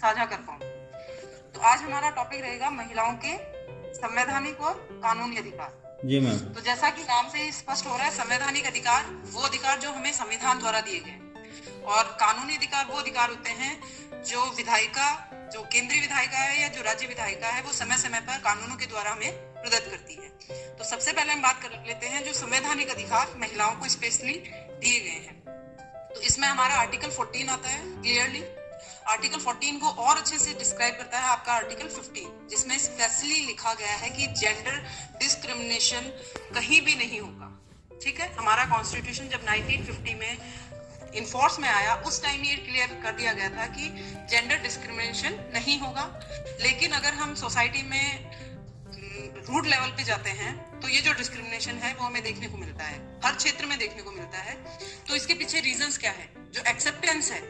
साझा कर पाऊं। तो आज हमारा टॉपिक रहेगा महिलाओं के संवैधानिक और कानूनी अधिकार। जी मैम। तो जैसा कि नाम से ही स्पष्ट हो रहा है, संवैधानिक अधिकार वो अधिकार जो हमें संविधान द्वारा दिए गए, और कानूनी अधिकार वो अधिकार होते हैं जो विधायिका, जो केंद्रीय विधायिका है या जो राज्य विधायिका है, वो समय समय पर कानूनों के द्वारा हमें प्रदत्त करती है। तो सबसे पहले हम बात कर लेते हैं जो संवैधानिक अधिकार महिलाओं को स्पेशली दिए गए हैं। तो इसमें हमारा आर्टिकल 14 आता है क्लियरली। आर्टिकल 14 को और अच्छे से डिस्क्राइब करता है आपका आर्टिकल 15, जिसमें स्पेशली लिखा गया है कि जेंडर डिस्क्रिमिनेशन कहीं भी नहीं होगा। ठीक है, हमारा कॉन्स्टिट्यूशन जब 1950 में इनफोर्स में आया, उस टाइम ये क्लियर कर दिया गया था कि जेंडर डिस्क्रिमिनेशन नहीं होगा। लेकिन अगर हम सोसाइटी में रूट लेवल पे जाते हैं तो ये जो डिस्क्रिमिनेशन है वो हमें देखने को मिलता है, हर क्षेत्र में देखने को मिलता है। तो इसके पीछे रीजंस क्या है? जो एक्सेप्टेंस है,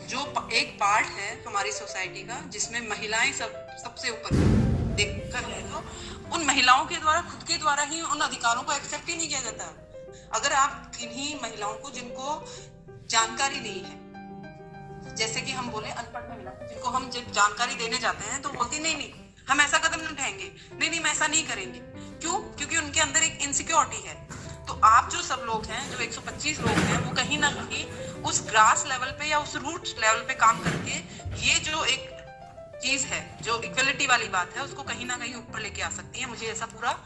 जो एक पार्ट है हमारी सोसाइटी का जिसमें महिलाएं सबसे ऊपर देखकर है, तो उन महिलाओं के द्वारा, खुद के द्वारा ही उन अधिकारों को एक्सेप्ट ही नहीं किया जाता। अगर आप किन्हीं महिलाओं को जिनको जानकारी नहीं है, जैसे कि हम बोले अनपढ़ महिला, जिनको हम जब जानकारी देने जाते हैं तो बोलती नहीं हम ऐसा कदम नहीं उठाएंगे, नहीं मैं ऐसा नहीं करेंगे। क्यों? क्योंकि उनके अंदर एक इनसिक्योरिटी है। तो आप जो सब लोग हैं, जो 125 लोग हैं, वो कहीं ना कहीं उस ग्रास लेवल पे या उस रूट लेवल पे काम करके ये जो एक चीज है, जो इक्वलिटी वाली बात है, उसको कहीं ना कहीं ऊपर लेके आ सकती है। मुझे ऐसा पूरा,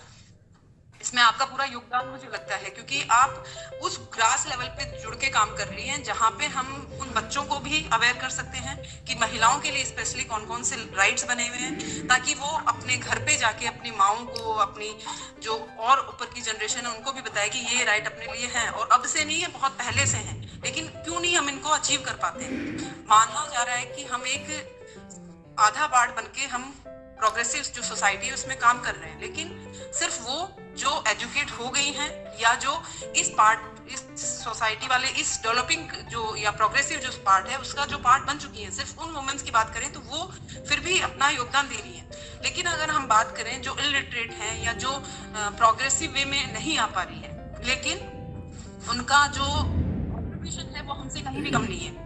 इसमें आपका पूरा योगदान मुझे लगता है, क्योंकि आप उस ग्रास लेवल पे जुड़ के काम कर रही हैं, जहाँ पे हम उन बच्चों को भी अवेयर कर सकते हैं कि महिलाओं के लिए स्पेशली कौन कौन से राइट्स बने हुए हैं, ताकि वो अपने घर पे जाके अपनी माओं को, अपनी जो और ऊपर की जनरेशन है उनको भी बताए कि ये राइट अपने लिए हैं, और अब से नहीं है, बहुत पहले से हैं। लेकिन क्यों नहीं हम इनको अचीव कर पाते हैं? मानना जा रहा है कि हम एक आधा पार्ट बन के हम प्रोग्रेसिव जो सोसाइटी है उसमें काम कर रहे हैं, लेकिन सिर्फ वो जो एजुकेट हो गई हैं या जो इस सोसाइटी वाले, इस डेवलपिंग जो या प्रोग्रेसिव जो पार्ट है उसका जो पार्ट बन चुकी है, सिर्फ उन वुमेन्स की बात करें तो वो फिर भी अपना योगदान दे रही है। लेकिन अगर हम बात करें जो इलिटरेट हैं या जो प्रोग्रेसिव वे में नहीं आ पा रही है, लेकिन उनका जो कॉन्ट्रिब्यूशन है वो हमसे कहीं भी कम नहीं है।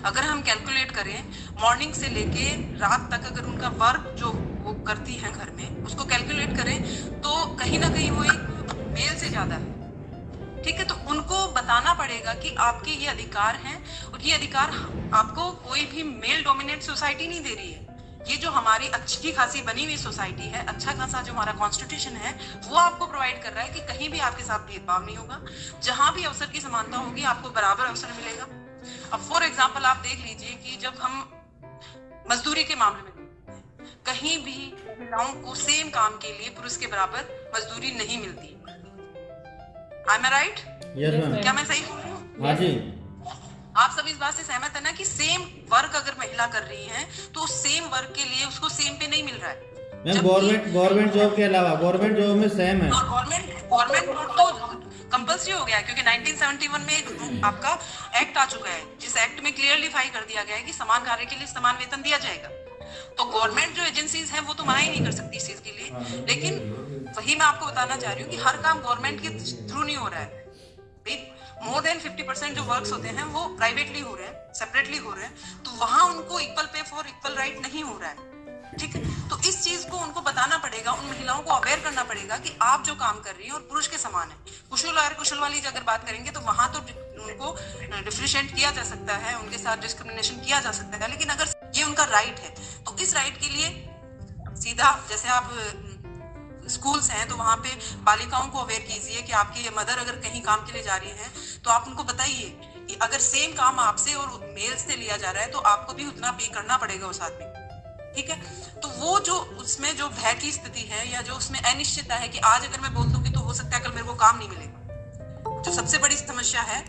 अगर हम कैलकुलेट करें, मॉर्निंग से लेके रात तक अगर उनका वर्क जो वो करती हैं घर में, उसको कैलकुलेट करें तो कहीं ना कहीं वो एक मेल से ज्यादा है। ठीक है, तो उनको बताना पड़ेगा कि आपके ये अधिकार हैं, और ये अधिकार आपको कोई भी मेल डोमिनेट सोसाइटी नहीं दे रही है। ये जो हमारी अच्छी खासी बनी हुई सोसाइटी है, अच्छा खासा जो हमारा कॉन्स्टिट्यूशन है, वो आपको प्रोवाइड कर रहा है कि कहीं भी आपके साथ भेदभाव नहीं होगा, जहां भी अवसर की समानता होगी आपको बराबर अवसर मिलेगा। अब फॉर एग्जाम्पल आप देख लीजिए कि जब हम मजदूरी के मामले में कहीं भी महिलाओं को सेम काम के लिए पुरुष के बराबर मजदूरी नहीं मिलती। Am I right? Yes ma'am. क्या मैं सही बोल रही हूँ? हाँ जी। आप सब इस बात से सहमत है ना कि सेम वर्क अगर महिला कर रही है तो उस सेम वर्क के लिए उसको सेम पे नहीं मिल रहा है। मैम गवर्नमेंट जॉब के अलावा गवर्नमेंट जॉब में सेम है, और गवर्नमेंट तो कंपल्सरी हो गया है, क्योंकि 1971 में आपका एक्ट आ चुका है, जिस एक्ट में क्लियरली कर दिया गया है कि समान कार्य के लिए समान वेतन दिया जाएगा। तो गवर्नमेंट जो एजेंसीज हैं वो तो मना ही नहीं कर सकती इस चीज के लिए। लेकिन वही मैं आपको बताना चाह रही हूँ कि हर काम गवर्नमेंट के थ्रू नहीं हो रहा है। मोर देन 50% जो वर्क्स होते हैं वो प्राइवेटली हो रहे हैं, सेपरेटली हो रहे हैं, तो वहां उनको equal pay for equal right नहीं हो रहा है। ठीक है, तो इस चीज को उनको बताना पड़ेगा, उन महिलाओं को अवेयर करना पड़ेगा कि आप जो काम कर रही हैं और पुरुष के समान है। कुशल और कुशल वाली अगर बात करेंगे तो वहां तो उनको डिफरेंशिएट किया जा सकता है, उनके साथ डिस्क्रिमिनेशन किया जा सकता है, लेकिन अगर ये उनका राइट है तो इस राइट के लिए सीधा, जैसे आप स्कूल्स हैं तो वहां पे बालिकाओं को अवेयर कीजिए कि आपकी मदर अगर कहीं काम के लिए जा रही है तो आप उनको बताइए कि अगर सेम काम आपसे और मेल से लिया जा रहा है तो आपको भी उतना पे करना पड़ेगा उस आदमी। ठीक है, तो वो जो उसमें जो भय की स्थिति है या जो उसमें अनिश्चितता है कि आज अगर मैं बोल दूंगी तो हो सकता है कल मेरे को काम नहीं मिलेगा, जो सबसे बड़ी समस्या है,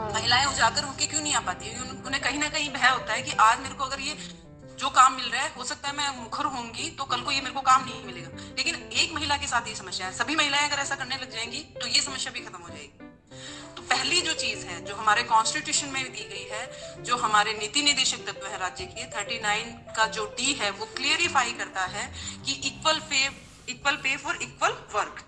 महिलाएं उजागर होके क्यों नहीं आ पाती है? उन्हें कहीं ना कहीं भय होता है कि आज मेरे को अगर ये जो काम मिल रहा है, हो सकता है मैं मुखर होंगी तो कल को ये मेरे को काम नहीं मिलेगा। लेकिन एक महिला के साथ ये समस्या है, सभी महिलाएं अगर ऐसा करने लग जाएंगी तो ये समस्या भी खत्म हो जाएगी। तो पहली जो चीज है जो हमारे कॉन्स्टिट्यूशन में दी गई है, जो हमारे नीति निर्देशक तत्व है राज्य के 39 का जो डी है, वो क्लियरिफाई करता है कि equal pay for equal work,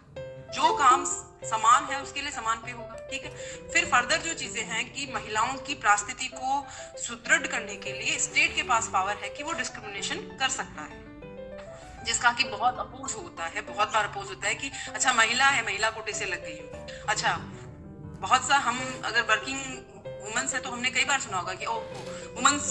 जो काम समान है उसके लिए समान पे होगा। ठीक है। फिर फर्दर जो चीजें हैं कि महिलाओं की परिस्थिति को सुदृढ़ करने के लिए स्टेट के पास पावर है कि वो डिस्क्रिमिनेशन कर सकता है, जिसका कि बहुत अपोज होता है, बहुत बार अपोज होता है कि अच्छा महिला है, महिला कोटे से लग गई होगी। अच्छा, बहुत सा हम अगर वर्किंग वुमेन्स है तो हमने कई बार सुना होगा कि वुमेन्स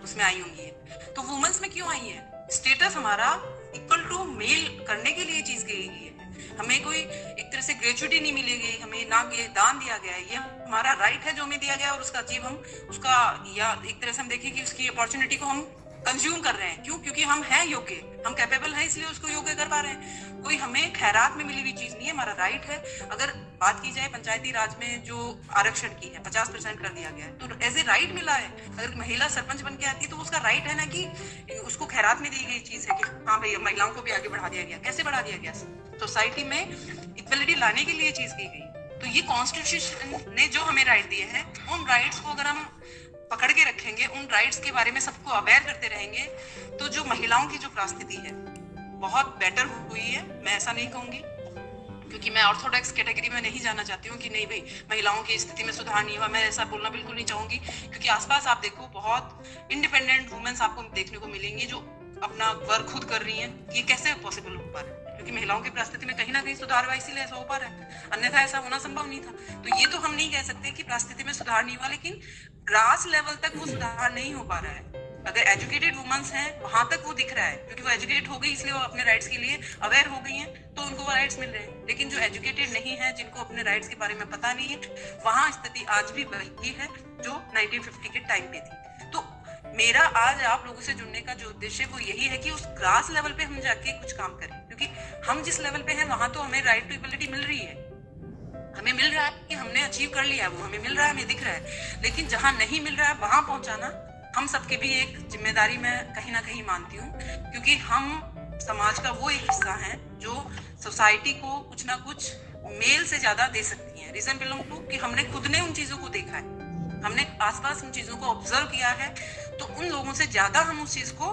उसमें आई होंगी, तो वुमेन्स में क्यों आई है? स्टेटस हमारा इक्वल टू मेल करने के लिए चीज की गई है। हमें कोई एक तरह से ग्रेचुइटी नहीं मिलेगी, हमें ना ये दान दिया गया है, ये हमारा राइट है जो हमें दिया गया है और उसका अचीव हम उसका या एक तरह से हम देखें कि उसकी अपॉर्चुनिटी को हम कंज्यूम कर रहे हैं। क्यों? क्योंकि हम हैं योग्य, हम कैपेबल हैं, इसलिए उसको योग्य कर पा रहे हैं। कोई हमें खैरात में मिली हुई चीज नहीं है, हमारा राइट है। अगर बात की जाए पंचायती राज में जो आरक्षण की है 50% कर दिया गया है, तो एज ए राइट मिला है। अगर महिला सरपंच बन के आती है तो उसका राइट है ना कि उसको खैरात में दी गई चीज है कि हाँ भाई महिलाओं को भी आगे बढ़ा दिया गया। कैसे बढ़ा दिया गया? सोसाइटी में इक्वलिटी लाने के लिए चीज की गई। तो ये कॉन्स्टिट्यूशन ने जो हमें राइट दिए हैं, उन राइट्स को अगर हम पकड़ के रखेंगे, उन राइट्स के बारे में सबको अवेयर करते रहेंगे, तो जो महिलाओं की जो परिस्थिति है बहुत बेटर हुई है। मैं ऐसा नहीं कहूंगी, क्योंकि मैं ऑर्थोडॉक्स कैटेगरी में नहीं जाना चाहती हूँ कि नहीं भाई महिलाओं की स्थिति में सुधार नहीं हुआ। मैं ऐसा बोलना बिल्कुल नहीं चाहूंगी, क्योंकि आसपास आप देखो बहुत इंडिपेंडेंट वुमेन्स आपको देखने को मिलेंगी जो अपना वर्क खुद कर रही हैं। ये कैसे पॉसिबल हो पा रहा है? क्योंकि महिलाओं की परिस्थिति में कहीं ना कहीं सुधार हुआ, इसीलिए ऐसा हो पा रहा है, अन्यथा ऐसा होना संभव नहीं था। तो ये तो हम नहीं कह सकते कि परिस्थिति में सुधार नहीं हुआ, लेकिन ग्रास लेवल तक वो सुधार नहीं हो पा रहा है। अगर एजुकेटेड वुमेन्स हैं वहां तक वो दिख रहा है, क्योंकि वो एजुकेट हो गई इसलिए वो अपने राइट्स के लिए अवेयर हो गई हैं, तो उनको वो राइट्स मिल रहे हैं। लेकिन जो एजुकेटेड नहीं है, जिनको अपने राइट्स के बारे में पता नहीं है, वहां स्थिति आज भी वही है जो 1950 के टाइम पे थी। तो मेरा आज आप लोगों से जुड़ने का जो उद्देश्य है वो यही है कि उस ग्रास लेवल पे हम जाके कुछ काम करें, क्योंकि हम जिस लेवल पे हैं वहां तो हमें राइट टू इक्वलिटी मिल रही है, हमें मिल रहा है कि हमने अचीव कर लिया है, वो हमें मिल रहा है, हमें दिख रहा है। लेकिन जहां नहीं मिल रहा है वहां पहुंचाना हम सबके भी एक जिम्मेदारी मैं कहीं ना कहीं मानती हूँ, क्योंकि हम समाज का वो एक हिस्सा है जो सोसाइटी को कुछ ना कुछ मेल से ज्यादा दे सकती है। रीजन बिलोंग टू कि हमने खुद ने उन चीजों को देखा है, हमने आसपास उन चीजों को ऑब्जर्व किया है, तो उन लोगों से ज्यादा हम उस चीज को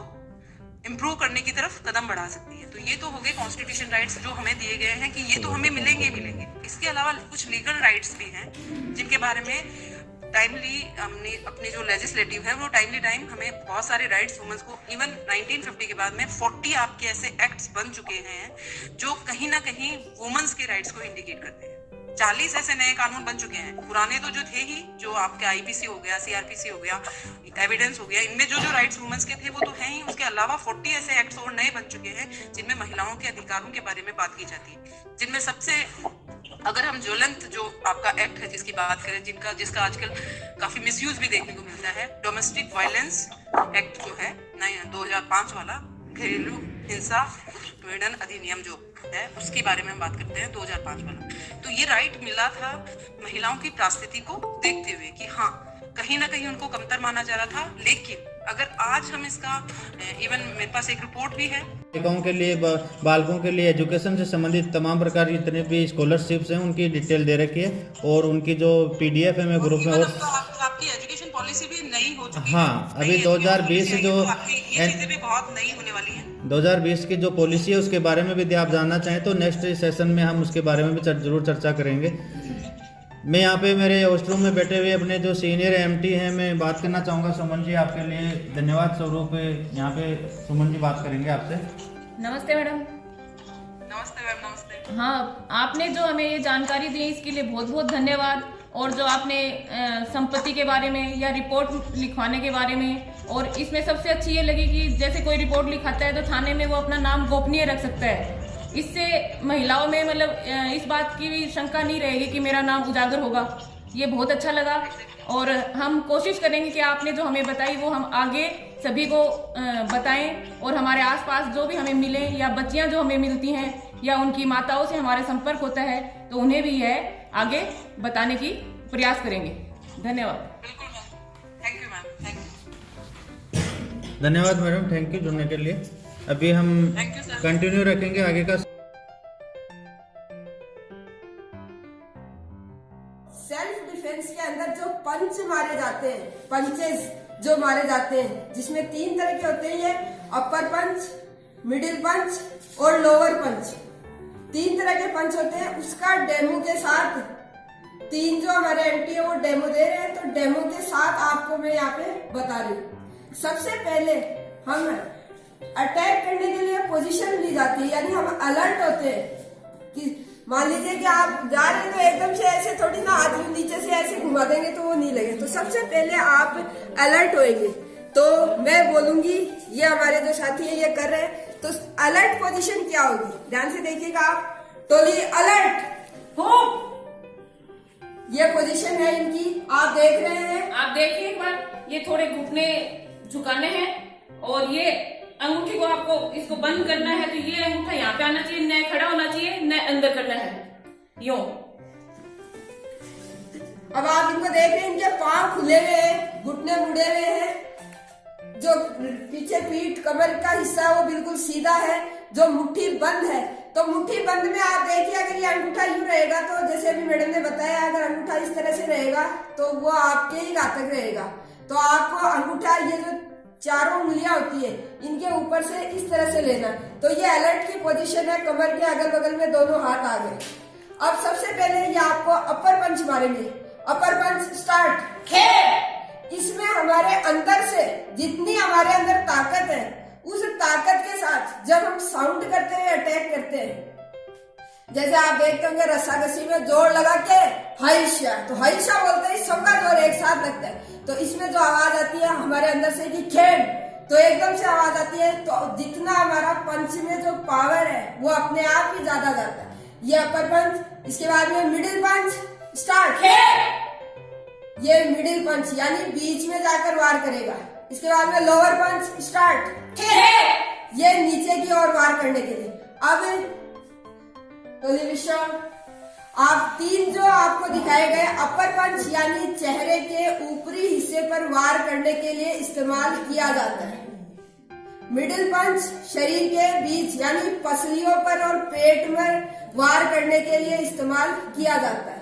इम्प्रूव करने की तरफ कदम बढ़ा सकती है। तो ये तो हो गए कॉन्स्टिट्यूशन राइट्स जो हमें दिए गए हैं कि ये तो हमें मिलेंगे। इसके अलावा कुछ लीगल राइट्स भी हैं जिनके बारे में टाइमली हमने अपने जो लेजिस्लेटिव है वो टाइम हमें बहुत सारे राइट्स वुमेन्स को, इवन 1950 के बाद में 40 आपके ऐसे एक्ट्स बन चुके हैं जो कहीं ना कहीं वुमेन्स के राइट्स को इंडिकेट करते हैं। 40 ऐसे नए कानून बन चुके हैं, पुराने तो जो थे ही, जो आपके आईपीसी हो गया, सीआरपीसी हो गया, एविडेंस हो गया, इनमें जो राइट्स वुमेन्स के थे वो तो हैं ही। उसके अलावा 40 ऐसे एक्ट्स और नए बन चुके हैं जिनमें महिलाओं के अधिकारों के बारे में बात की जाती है। जिनमें सबसे अगर हम ज्वलंत जो आपका एक्ट है जिसकी बात करें, जिसका आजकल काफी मिसयूज भी देखने को मिलता है, डोमेस्टिक वायलेंस एक्ट जो है 2005 वाला, घरेलू हिंसा उत्पीड़न अधिनियम जो है उसके बारे में हम बात करते हैं 2005 वाला। तो ये राइट मिला था महिलाओं की परिस्थिति को देखते हुए कि हाँ कहीं ना कहीं उनको कमतर माना जा रहा था। लेकिन अगर आज हम इसका इवन मेरे पास एक रिपोर्ट भी है, बालिकाओं के लिए बालकों के लिए एजुकेशन से संबंधित तमाम प्रकार की जितने भी स्कॉलरशिप्स हैं उनकी डिटेल दे रखी है, और उनकी जो पीडीएफ है मैं ग्रुप में, और आपकी एजुकेशन पॉलिसी भी नई हो चुकी है। हाँ, अभी 2020 जो ये चीजें भी बहुत नई होने वाली हैं। 2020 की जो पॉलिसी है उसके बारे में भी यदि आप जानना चाहें तो नेक्स्ट सेशन में हम उसके बारे में भी जरूर चर्चा करेंगे। मैं यहाँ पे मेरे वॉशरूम में बैठे हुए अपने जो सीनियर एमटी हैं मैं बात करना चाहूँगा। सुमन जी, आपके लिए धन्यवाद स्वरूप यहाँ पे सुमन जी बात करेंगे आपसे। नमस्ते मैडम। नमस्ते मैम। नमस्ते। हाँ, आपने जो हमें ये जानकारी दी इसके लिए बहुत बहुत धन्यवाद। और जो आपने संपत्ति के बारे में या रिपोर्ट लिखवाने के बारे में, और इसमें सबसे अच्छी ये लगी कि जैसे कोई रिपोर्ट लिखाता है तो थाने में वो अपना नाम गोपनीय रख सकता है। इससे महिलाओं में मतलब इस बात की भी शंका नहीं रहेगी कि मेरा नाम उजागर होगा। ये बहुत अच्छा लगा, और हम कोशिश करेंगे कि आपने जो हमें बताई वो हम आगे सभी को बताएं, और हमारे आसपास जो भी हमें मिले या बच्चियां जो हमें मिलती हैं या उनकी माताओं से हमारे संपर्क होता है तो उन्हें भी यह आगे बताने की प्रयास करेंगे। धन्यवाद। बिल्कुल ma'am, thank you ma'am, thank you. धन्यवाद मैडम, थैंक यू जुड़ने के लिए। अभी हम कंटिन्यू रखेंगे आगे का। सेल्फ डिफेंस के अंदर जो पंच मारे जाते हैं, पंचेस जो मारे जाते हैं, जिसमें 3 तरह के होते हैं, अपर पंच, मिडिल पंच और लोअर पंच। 3 तरह के पंच होते हैं। उसका डेमो के साथ तीन जो हमारे एमटी है वो डेमो दे रहे हैं, तो डेमो के साथ आपको मैं यहाँ पे बता रही हूँ। सबसे पहले हम अटैक करने के लिए पोजीशन ली जाती है, यानी हम अलर्ट होते हैं कि मान लीजिए कि आप जा रहे हैं तो एकदम से ऐसे थोड़ी ना हाथ नीचे से ऐसे घुमा देंगे तो वो नहीं लगे। तो सबसे पहले आप अलर्ट होएंगे। तो मैं बोलूंगी, ये हमारे जो साथी है ये कर रहे हैं, तो अलर्ट पोजीशन क्या होगी, ध्यान से देखिएगा आप। टोली अलर्ट हो, ये पोजीशन है इनकी, आप देख रहे हैं। आप देखिए एक बार, ये थोड़े घुटने झुकाने हैं और ये अंगूठी को आपको इसको बंद करना है, तो ये अंगूठा यहाँ पे आना चाहिए, न खड़ा होना चाहिए, न अंदर करना है, यूं। अब आप इनको देख रहे हैं, इनके पांव खुले हुए हैं, घुटने मुड़े हुए हैं, जो पीछे पीठ कमर का हिस्सा है वो बिल्कुल सीधा है, जो मुट्ठी बंद है। तो मुट्ठी बंद में आप देखिए, अगर ये अंगूठा यूं रहेगा तो जैसे अभी मैडम ने बताया, अगर अंगूठा इस तरह से रहेगा तो वो आपके ही घातक रहेगा। तो आपको अंगूठा, ये जो चारों उंगलियां होती है, इनके ऊपर से इस तरह से लेना। तो ये अलर्ट की पोजीशन है, कमर के अगल बगल में दोनों हाथ आ गए। अब सबसे पहले ये आपको अपर पंच मारेंगे। अपर पंच स्टार्ट। इसमें हमारे अंदर से जितनी हमारे अंदर ताकत है, उस ताकत के साथ जब हम साउंड करते हैं, अटैक करते हैं, जैसे आप देखते होंगे रस्साकसी में जोर लगा के हाइशा, तो हाइशा बोलते हैं, सबका जोर एक साथ लगता है। तो इसमें जो आवाज आती है हमारे अंदर से कि खेड, तो एकदम से आवाज आती है। तो जितना हमारा पंच में जो पावर है वो अपने आप ही ज्यादा जाता है। ये अपर पंच। इसके बाद में मिडिल पंच स्टार्ट। ये मिडिल पंच यानी बीच में जाकर वार करेगा। इसके बाद में लोअर पंच स्टार्ट। ये नीचे की ओर वार करने के लिए। अब आप तीन जो आपको दिखाए गए अपर पंच यानी चेहरे के ऊपरी हिस्से पर वार करने के लिए इस्तेमाल किया जाता है। मिडिल पंच शरीर के बीच यानी पसलियों पर और पेट में वार करने के लिए इस्तेमाल किया जाता है।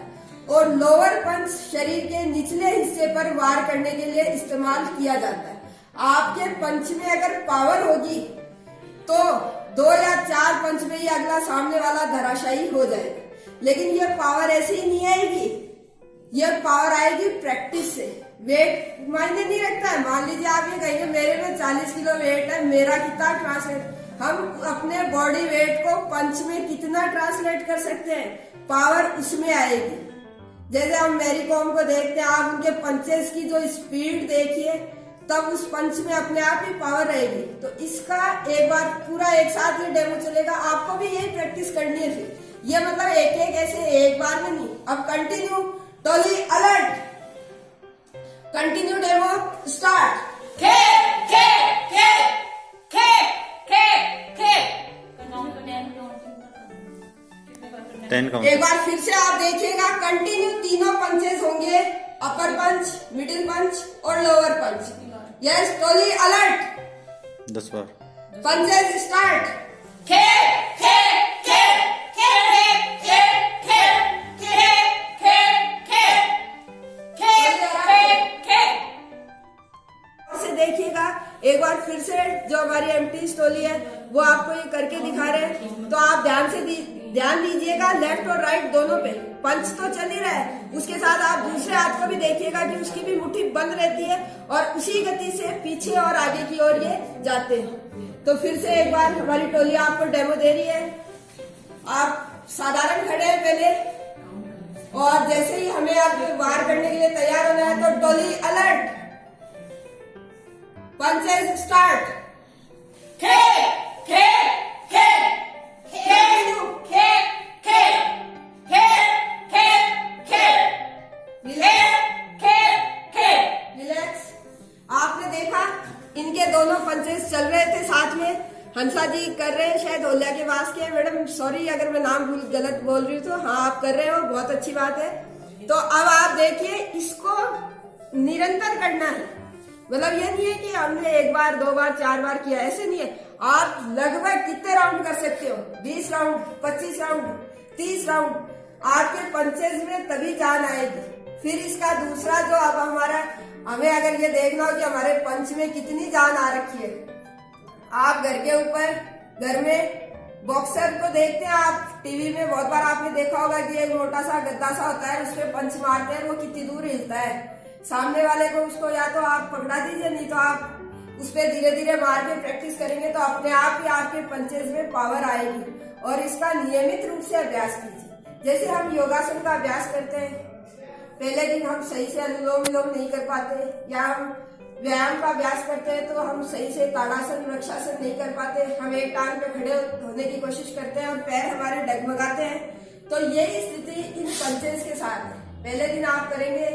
और लोअर पंच शरीर के निचले हिस्से पर वार करने के लिए इस्तेमाल किया जाता है। आपके पंच में अगर पावर होगी तो 2 या 4 पंच में ही अगला सामने वाला धराशायी हो जाएगा। लेकिन ये पावर ऐसे ही नहीं आएगी, ये पावर आएगी प्रैक्टिस से। वेट मायने नहीं रखता है। मान लीजिए आप ये कहेंगे मेरे में 40 किलो वेट है, मेरा कितना ट्रांसलेट, हम अपने बॉडी वेट को पंच में कितना ट्रांसलेट कर सकते हैं, पावर उसमें आएगी। जैसे हम मैरी कॉम को देखते हैं, आप उनके पंचेस की जो स्पीड देखिए, तब उस पंच में अपने आप ही पावर रहेगी। तो इसका एक बार पूरा एक साथ ये डेमो चलेगा, आपको भी यही प्रैक्टिस करनी है। फिर ये मतलब एक एक ऐसे एक बार में नहीं। अब कंटिन्यू टोली अलर्ट, कंटिन्यू डेमो स्टार्ट। खे खे खे खे खे खे 10 काउंट। एक बार फिर से आप देखिएगा, कंटिन्यू तीनों पंचेस होंगे, अपर पंच, मिडिल पंच और लोअर पंच। यस, टोली अलर्ट। 10 बार। Punches start. खे खे खे खे खे खे खे खे खे खे खे। से देखिएगा एक बार फिर से, जो हमारी एमटी स्टोली है वो आपको ये करके दिखा रहे हैं। तो आप ध्यान दीजिएगा लेफ्ट और राइट दोनों पे। पंच तो चल ही रहा है, उसके साथ आप दूसरे हाथ को भी देखिएगा कि उसकी भी मुट्ठी बंद रहती है और उसी गति से पीछे और आगे की ओर ये जाते हैं। तो फिर से एक बार हमारी टोली आपको डेमो दे रही है। आप साधारण खड़े हैं पहले, और जैसे ही हमें आप वार करने के लिए तैयार होना है तो टोली अलर्ट, पंचेस स्टार्ट। खे खे खे खे खे खे खे खे खे खे खे। रिलैक्स। आपने देखा इनके दोनों पंचेस चल रहे थे साथ में। हंसा जी कर रहे हैं, शायद होलिया के पास के। मैडम सॉरी अगर मैं नाम गलत बोल रही हूँ, तो हाँ आप कर रहे हो, बहुत अच्छी बात है। तो अब आप देखिए, इसको निरंतर करना है। मतलब ये नहीं है कि हमने 1 बार 2 बार 4 बार किया, ऐसे नहीं है। आप लगभग कितने राउंड कर सकते हो, 20 राउंड, 25 राउंड, 30 राउंड। आपके पंचेस में तभी जान आएगी। फिर इसका दूसरा जो अब हमें अगर ये देखना हो कि हमारे पंच में कितनी जान आ रखी है, आप घर के ऊपर घर में बॉक्सर को देखते हैं आप टीवी में, बहुत बार आपने देखा होगा कि एक मोटा सा गद्दा सा होता है, उस पर पंच मारते हैं, वो कितनी दूर हिलता है। सामने वाले को उसको या तो आप पकड़ा दीजिए, नहीं तो आप उस पर धीरे धीरे मार के प्रैक्टिस करेंगे तो अपने आप ही आपके पंचेस में पावर आएगी। और इसका नियमित रूप से अभ्यास कीजिए। जैसे हम योगासन का अभ्यास करते हैं, पहले दिन हम सही से अनुलोम विलोम नहीं कर पाते, या हम व्यायाम का अभ्यास करते हैं तो हम सही से ताड़ासन वृक्षासन नहीं कर पाते, हम एक टांग पे खड़े होने की कोशिश करते हैं और पैर हमारे डगमगाते हैं। तो यही स्थिति इन पंचेस के साथ है। पहले दिन आप करेंगे,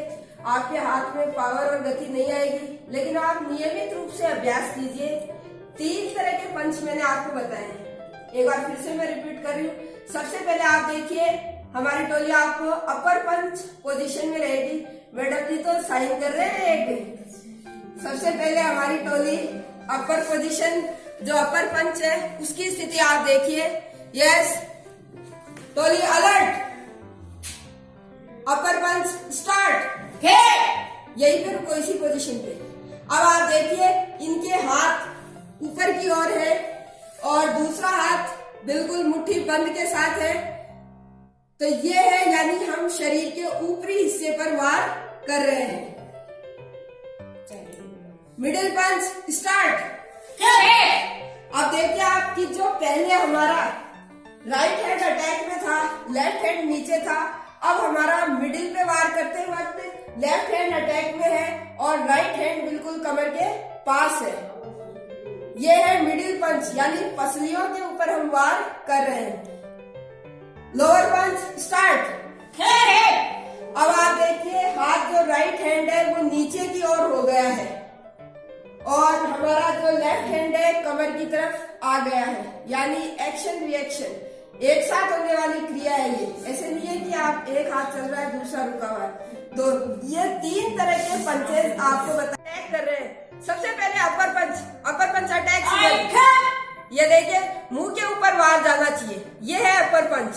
आपके हाथ में पावर और गति नहीं आएगी, लेकिन आप नियमित रूप से अभ्यास कीजिए। 3 तरह के पंच मैंने आपको बताए हैं, एक बार फिर से मैं रिपीट कर रही हूँ। सबसे पहले आप देखिए, हमारी टोली आपको अपर पंच पोजीशन में रहेगी। मैडम जी तो साइन कर रहे हैं एक। सबसे पहले हमारी टोली अपर पोजीशन, जो अपर पंच है उसकी स्थिति आप देखिए। यस, टोली अलर्ट, अपर पंच स्टार्ट, यही पे रुको इसी पोजीशन पे। अब आप देखिए, इनके हाथ ऊपर की ओर है और दूसरा हाथ बिल्कुल मुट्ठी बंद के साथ है। तो ये है, यानी हम शरीर के ऊपरी हिस्से पर वार कर रहे हैं। मिडिल पंच स्टार्ट। अब देखिए आपकी जो पहले हमारा राइट हैंड अटैक में था, लेफ्ट हैंड नीचे था, अब हमारा मिडिल पे वार करते वक्त लेफ्ट हैंड अटैक में है और राइट हैंड बिल्कुल कमर के पास है। ये है मिडिल पंच, यानी पसलियों के ऊपर हम वार कर रहे हैं। लोअर पंच स्टार्ट। अब आप देखिए, हाथ जो राइट हैंड है वो नीचे की ओर हो गया है और हमारा जो लेफ्ट हैंड है कमर की तरफ आ गया है, यानी एक्शन रिएक्शन एक साथ होने वाली क्रिया है ये। ऐसे नहीं है कि आप एक हाथ चल रहा है दूसरा रुका हुआ है। तो ये 3 तरह के पंचेस आपको अटैक कर रहे हैं। सबसे पहले अपर पंच अटैक। ये देखिए, मुंह के ऊपर वार जाना चाहिए, ये है अपर पंच।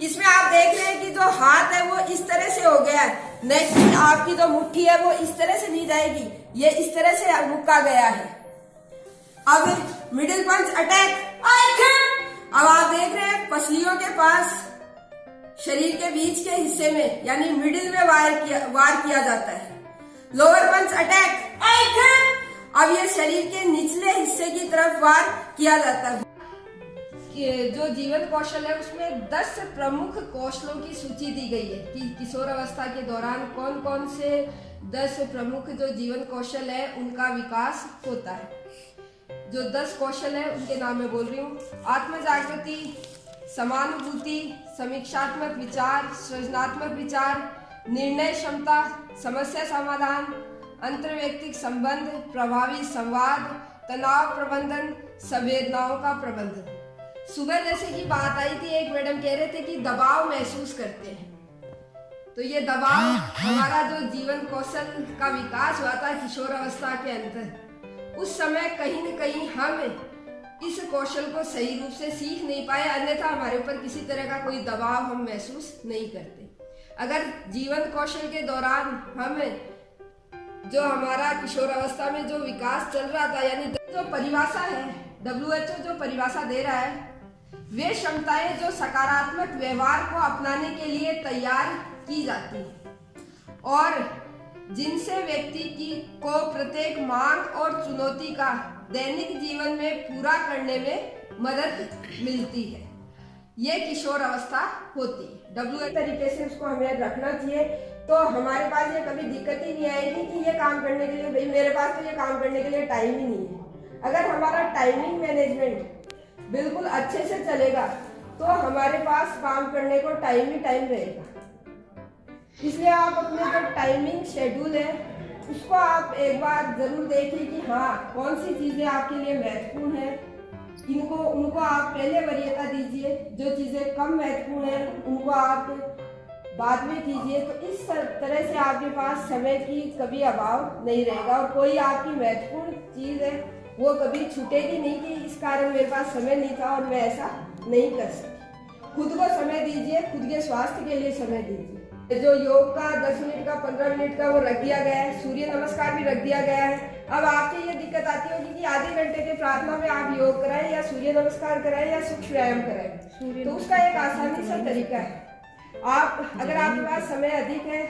इसमें आप देख रहे हैं कि जो हाथ है वो इस तरह से हो गया है, नहीं कि आपकी जो मुट्ठी है वो इस तरह से नहीं जाएगी, ये इस तरह से मुक्का गया है। अब मिडिल पंच अटैक। अब आप देख रहे हैं पसलियों के पास शरीर के बीच के हिस्से में, यानी मिडिल में वार किया जाता है। लोअर पंच अटैक। अब ये शरीर के निचले हिस्से की तरफ वार किया जाता है। जो जीवन कौशल है उसमें 10 प्रमुख कौशलों की सूची दी गई है कि किशोर अवस्था के दौरान कौन कौन से 10 प्रमुख जो जीवन कौशल है उनका विकास होता है। जो 10 कौशल है उनके नाम मैं बोल रही हूँ। आत्म जागृति, समानुभूति, समीक्षात्मक विचार, सृजनात्मक विचार, निर्णय क्षमता, समस्या समाधान, अंतर्वैयक्तिक संबंध, प्रभावी संवाद, तनाव प्रबंधन, संवेदनाओं का प्रबंधन। सुबह जैसे की बात आई थी, एक मैडम कह रहे थे कि दबाव महसूस करते हैं, तो ये दबाव हमारा जो जीवन कौशल का विकास हुआ था किशोर अवस्था के अंदर, उस समय कहीं न कहीं हम इस कौशल को सही रूप से सीख नहीं पाए, अन्यथा हमारे ऊपर किसी तरह का कोई दबाव हम महसूस नहीं करते। अगर जीवन कौशल के दौरान हम जो हमारा किशोर अवस्था में जो विकास चल रहा था, यानी जो परिभाषा है, WHO जो परिभाषा दे रहा है, वे क्षमताएं जो सकारात्मक व्यवहार को अपनाने के लिए तैयार की जाती हैं और जिनसे व्यक्ति को प्रत्येक मांग और चुनौती का दैनिक जीवन में पूरा करने में मदद मिलती है, ये किशोर अवस्था होती है। WHO तरीके से उसको हमें रखना चाहिए, तो हमारे पास ये कभी दिक्कत ही नहीं आएगी कि ये काम करने के लिए, भाई मेरे पास तो ये काम करने के लिए टाइम ही नहीं है। अगर हमारा टाइमिंग मैनेजमेंट बिल्कुल अच्छे से चलेगा तो हमारे पास काम करने को टाइम ही टाइम रहेगा। इसलिए आप अपने जो टाइमिंग शेड्यूल है उसको आप एक बार जरूर देखिए कि हाँ कौन सी चीजें आपके लिए महत्वपूर्ण है, उनको आप पहले वरीयता दीजिए, जो चीजें कम महत्वपूर्ण है उनको आप बाद में कीजिए। तो इस तरह से आपके पास समय की कभी अभाव नहीं रहेगा और कोई आपकी महत्वपूर्ण चीज है वो कभी छूटेगी नहीं कि इस कारण मेरे पास समय नहीं था और मैं ऐसा नहीं कर सकी। खुद को समय दीजिए, खुद के स्वास्थ्य के लिए समय दीजिए। जो योग का 10 मिनट का 15 मिनट का वो रख दिया गया है, सूर्य नमस्कार भी रख दिया गया है। अब आपकी ये दिक्कत आती होगी कि आधे घंटे के प्रार्थना में आप योग कराएं या सूर्य नमस्कार कराएं या सूक्ष्म व्यायाम कराएं, तो उसका एक आसानी सा तरीका है। आप अगर आपके पास समय अधिक है,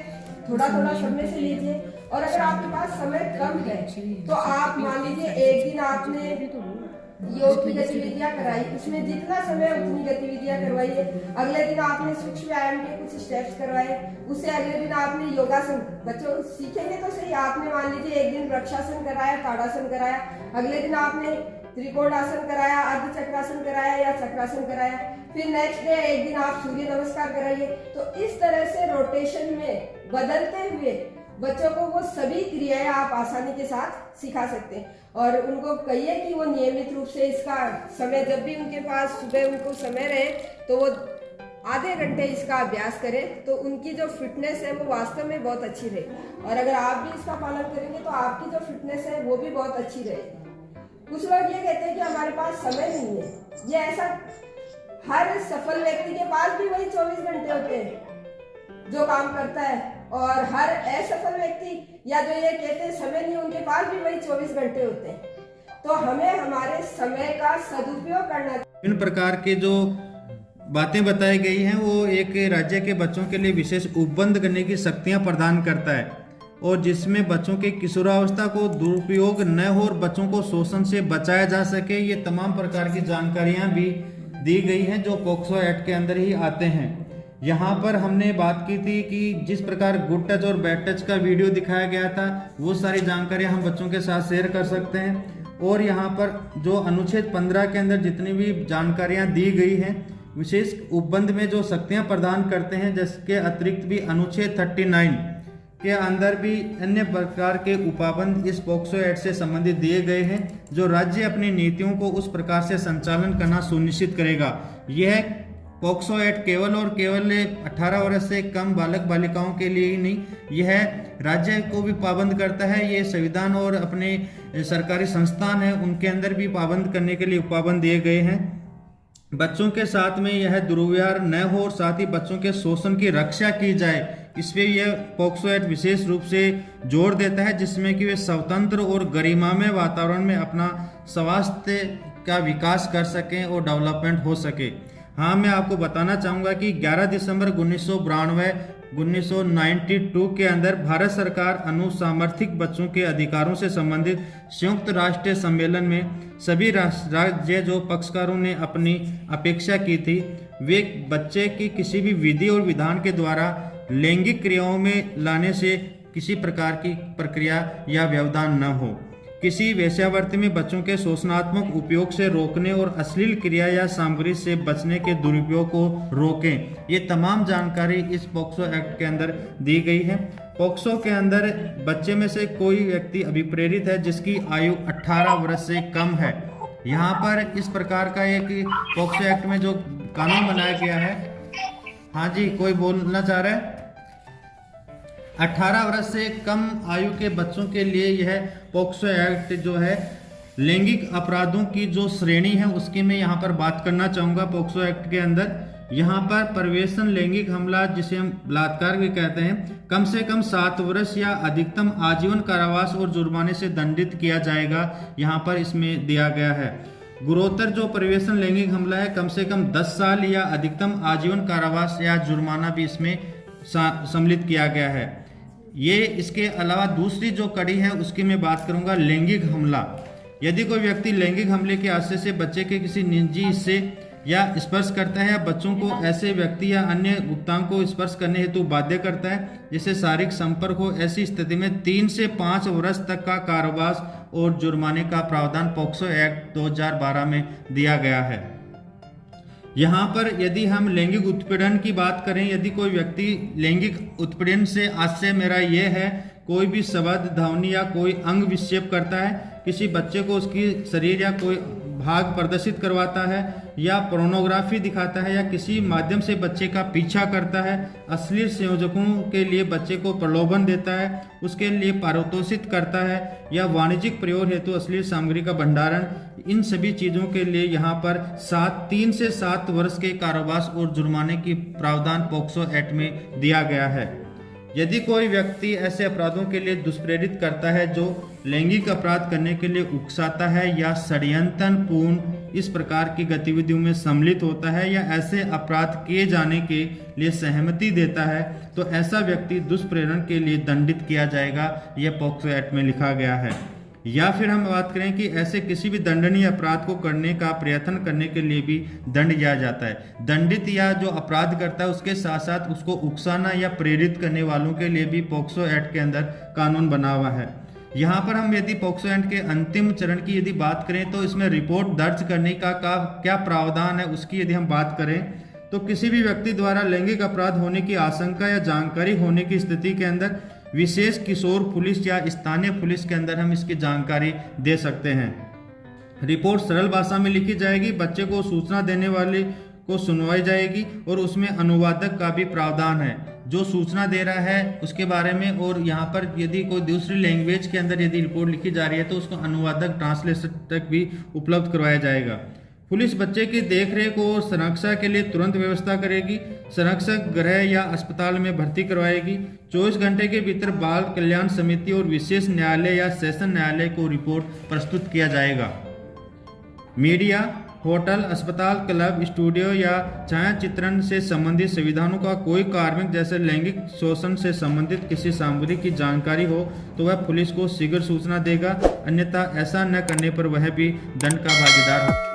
थोड़ा थोड़ा सब में से लीजिए, और अगर आपके पास समय कम है तो आप मान लीजिए एक दिन आपने योग की गतिविधियां कराई, उसमें जितना समय उतनी गतिविधियां करवाइए। अगले दिन आपने सूक्ष्म व्यायाम के कुछ स्टेप्स करवाए, उससे अगले दिन आपने योगासन, बच्चों सीखेंगे तो सही, आपने मान लीजिए एक दिन वृक्षासन कराया, ताड़ासन कराया, अगले दिन आपने त्रिकोणासन कराया, अर्ध चक्रासन कराया या चक्रासन कराया, फिर नेक्स्ट डे एक दिन आप सूर्य नमस्कार कराइए। तो इस तरह से रोटेशन में बदलते हुए बच्चों को वो सभी क्रियाएं आप आसानी के साथ सिखा सकते हैं। और उनको कहिए कि वो नियमित रूप से इसका समय, जब भी उनके पास सुबह उनको समय रहे तो वो आधे घंटे इसका अभ्यास करें, तो उनकी जो फिटनेस है वो वास्तव में बहुत अच्छी रहे। और अगर आप भी इसका पालन करेंगे तो आपकी जो फिटनेस है वो भी बहुत अच्छी रहेगी। कुछ लोग ये कहते हैं कि हमारे पास समय नहीं है, ये ऐसा हर सफल व्यक्ति के पास भी वही 24 घंटे होते हैं जो काम करता है, और हर असफल व्यक्ति या जो ये कहते हैं समय नहीं, उनके पास भी वही 24 घंटे होते हैं। तो हमें हमारे समय का सदुपयोग करना। इन प्रकार के जो बातें बताई गई हैं वो एक राज्य के बच्चों के लिए विशेष उपबंध करने की शक्तियां प्रदान करता है, और जिसमें बच्चों के किशोरावस्था को दुरुपयोग न हो और बच्चों को शोषण से बचाया जा सके, ये तमाम प्रकार की जानकारियां भी दी गई हैं जो पॉक्सो एक्ट के अंदर ही आते हैं। यहाँ पर हमने बात की थी कि जिस प्रकार गुड टच और बैड टच का वीडियो दिखाया गया था, वो सारी जानकारी हम बच्चों के साथ शेयर कर सकते हैं। और यहाँ पर जो अनुच्छेद 15 के अंदर जितनी भी जानकारियाँ दी गई हैं, विशेष उपबंध में जो शक्तियाँ प्रदान करते हैं, जिसके अतिरिक्त भी अनुच्छेद 39 के अंदर भी अन्य प्रकार के उपाबंध इस पॉक्सो एक्ट से संबंधित दिए गए हैं, जो राज्य अपनी नीतियों को उस प्रकार से संचालन करना सुनिश्चित करेगा। यह पॉक्सो एक्ट केवल और केवल 18 वर्ष से कम बालक बालिकाओं के लिए ही नहीं, यह राज्य को भी पाबंद करता है। ये संविधान और अपने सरकारी संस्थान है उनके अंदर भी पाबंद करने के लिए उपाबंध दिए गए हैं। बच्चों के साथ में यह दुर्व्यवहार न हो और साथ ही बच्चों के शोषण की रक्षा की जाए, इस पे यह पॉक्सो एक्ट विशेष रूप से जोर देता है, जिसमें कि वे स्वतंत्र और गरिमामय वातावरण में अपना स्वास्थ्य का विकास कर सकें और डेवलपमेंट हो सके। हाँ, मैं आपको बताना चाहूँगा कि 11 दिसंबर 1992 के अंदर भारत सरकार अनुसामर्थिक बच्चों के अधिकारों से संबंधित संयुक्त राष्ट्र सम्मेलन में सभी राज्य जो पक्षकारों ने अपनी अपेक्षा की थी, वे बच्चे की किसी भी विधि और विधान के द्वारा लैंगिक क्रियाओं में लाने से किसी प्रकार की प्रक्रिया या व्यवधान न हो, किसी वेश्यावृत्ति में बच्चों के शोषणात्मक उपयोग से रोकने और अश्लील क्रिया या सामग्री से बचने के दुरुपयोग को रोकें। ये तमाम जानकारी इस पॉक्सो एक्ट के अंदर दी गई है। पॉक्सो के अंदर बच्चे में से कोई व्यक्ति अभिप्रेरित है जिसकी आयु 18 वर्ष से कम है। यहाँ पर इस प्रकार का एक पॉक्सो एक्ट में जो कानून बनाया गया है, हाँ जी, कोई बोलना चाह रहा है? 18 वर्ष से कम आयु के बच्चों के लिए यह पॉक्सो एक्ट जो है लैंगिक अपराधों की जो श्रेणी है उसकी मैं यहाँ पर बात करना चाहूँगा। पॉक्सो एक्ट के अंदर यहाँ पर प्रवेशन, लैंगिक हमला जिसे हम बलात्कार भी कहते हैं, कम से कम 7 वर्ष या अधिकतम आजीवन कारावास और जुर्माने से दंडित किया जाएगा, यहाँ पर इसमें दिया गया है। गुरुतर जो प्रवेशन लैंगिक हमला है, कम से कम 10 साल या अधिकतम आजीवन कारावास या जुर्माना भी इसमें सम्मिलित किया गया है। ये इसके अलावा दूसरी जो कड़ी है उसकी मैं बात करूंगा, लैंगिक हमला। यदि कोई व्यक्ति लैंगिक हमले के आशय से बच्चे के किसी निजी हिस्से या स्पर्श करता है या बच्चों को ऐसे व्यक्ति या अन्य गुप्तांग को स्पर्श करने हेतु बाध्य करता है जिससे शारीरिक संपर्क हो, ऐसी स्थिति में 3 से 5 वर्ष तक का कारावास और जुर्माने का प्रावधान पॉक्सो एक्ट 2012 में दिया गया है। यहाँ पर यदि हम लैंगिक उत्पीड़न की बात करें, यदि कोई व्यक्ति लैंगिक उत्पीड़न से आशय मेरा ये है कोई भी शब्द, ध्वनि या कोई अंग विक्षेप करता है किसी बच्चे को उसकी शरीर या कोई भाग प्रदर्शित करवाता है या पोर्नोग्राफी दिखाता है या किसी माध्यम से बच्चे का पीछा करता है, अश्लील संयोजकों के लिए बच्चे को प्रलोभन देता है, उसके लिए पारितोषित करता है या वाणिज्यिक प्रयोग हेतु अश्लील सामग्री का भंडारण, इन सभी चीज़ों के लिए यहाँ पर 3 से 7 वर्ष के कारावास और जुर्माने की प्रावधान पोक्सो एक्ट में दिया गया है। यदि कोई व्यक्ति ऐसे अपराधों के लिए दुष्प्रेरित करता है जो लैंगिक अपराध करने के लिए उकसाता है या षड्यंत्रपूर्ण इस प्रकार की गतिविधियों में सम्मिलित होता है या ऐसे अपराध किए जाने के लिए सहमति देता है, तो ऐसा व्यक्ति दुष्प्रेरण के लिए दंडित किया जाएगा। यह पोक्सो एक्ट में लिखा गया है। या फिर हम बात करें कि ऐसे किसी भी दंडनीय अपराध को करने का प्रयत्न करने के लिए भी दंड दिया जाता है। दंडित या जो अपराध करता है उसके साथ साथ उसको उकसाना या प्रेरित करने वालों के लिए भी पोक्सो एक्ट के अंदर कानून बना हुआ है। यहाँ पर हम यदि पोक्सो एक्ट के अंतिम चरण की यदि बात करें तो इसमें रिपोर्ट दर्ज करने का क्या प्रावधान है उसकी यदि हम बात करें तो किसी भी व्यक्ति द्वारा लैंगिक अपराध होने की आशंका या जानकारी होने की स्थिति के अंदर विशेष किशोर पुलिस या स्थानीय पुलिस के अंदर हम इसकी जानकारी दे सकते हैं। रिपोर्ट सरल भाषा में लिखी जाएगी, बच्चे को सूचना देने वाले को सुनवाई जाएगी और उसमें अनुवादक का भी प्रावधान है जो सूचना दे रहा है उसके बारे में। और यहाँ पर यदि कोई दूसरी लैंग्वेज के अंदर यदि रिपोर्ट लिखी जा रही है तो उसको अनुवादक ट्रांसलेटर तक भी उपलब्ध करवाया जाएगा। पुलिस बच्चे की देखरेख और संरक्षा के लिए तुरंत व्यवस्था करेगी। संरक्षक गृह या अस्पताल में भर्ती करवाएगी। 24 घंटे के भीतर बाल कल्याण समिति और विशेष न्यायालय या सेशन न्यायालय को रिपोर्ट प्रस्तुत किया जाएगा। मीडिया, होटल, अस्पताल, क्लब, स्टूडियो या छायाचित्रण से संबंधित संविधानों का कोई कार्मिक जैसे लैंगिक शोषण से संबंधित किसी सामग्री की जानकारी हो तो वह पुलिस को शीघ्र सूचना देगा, अन्यथा ऐसा न करने पर वह भी दंड का भागीदार हो।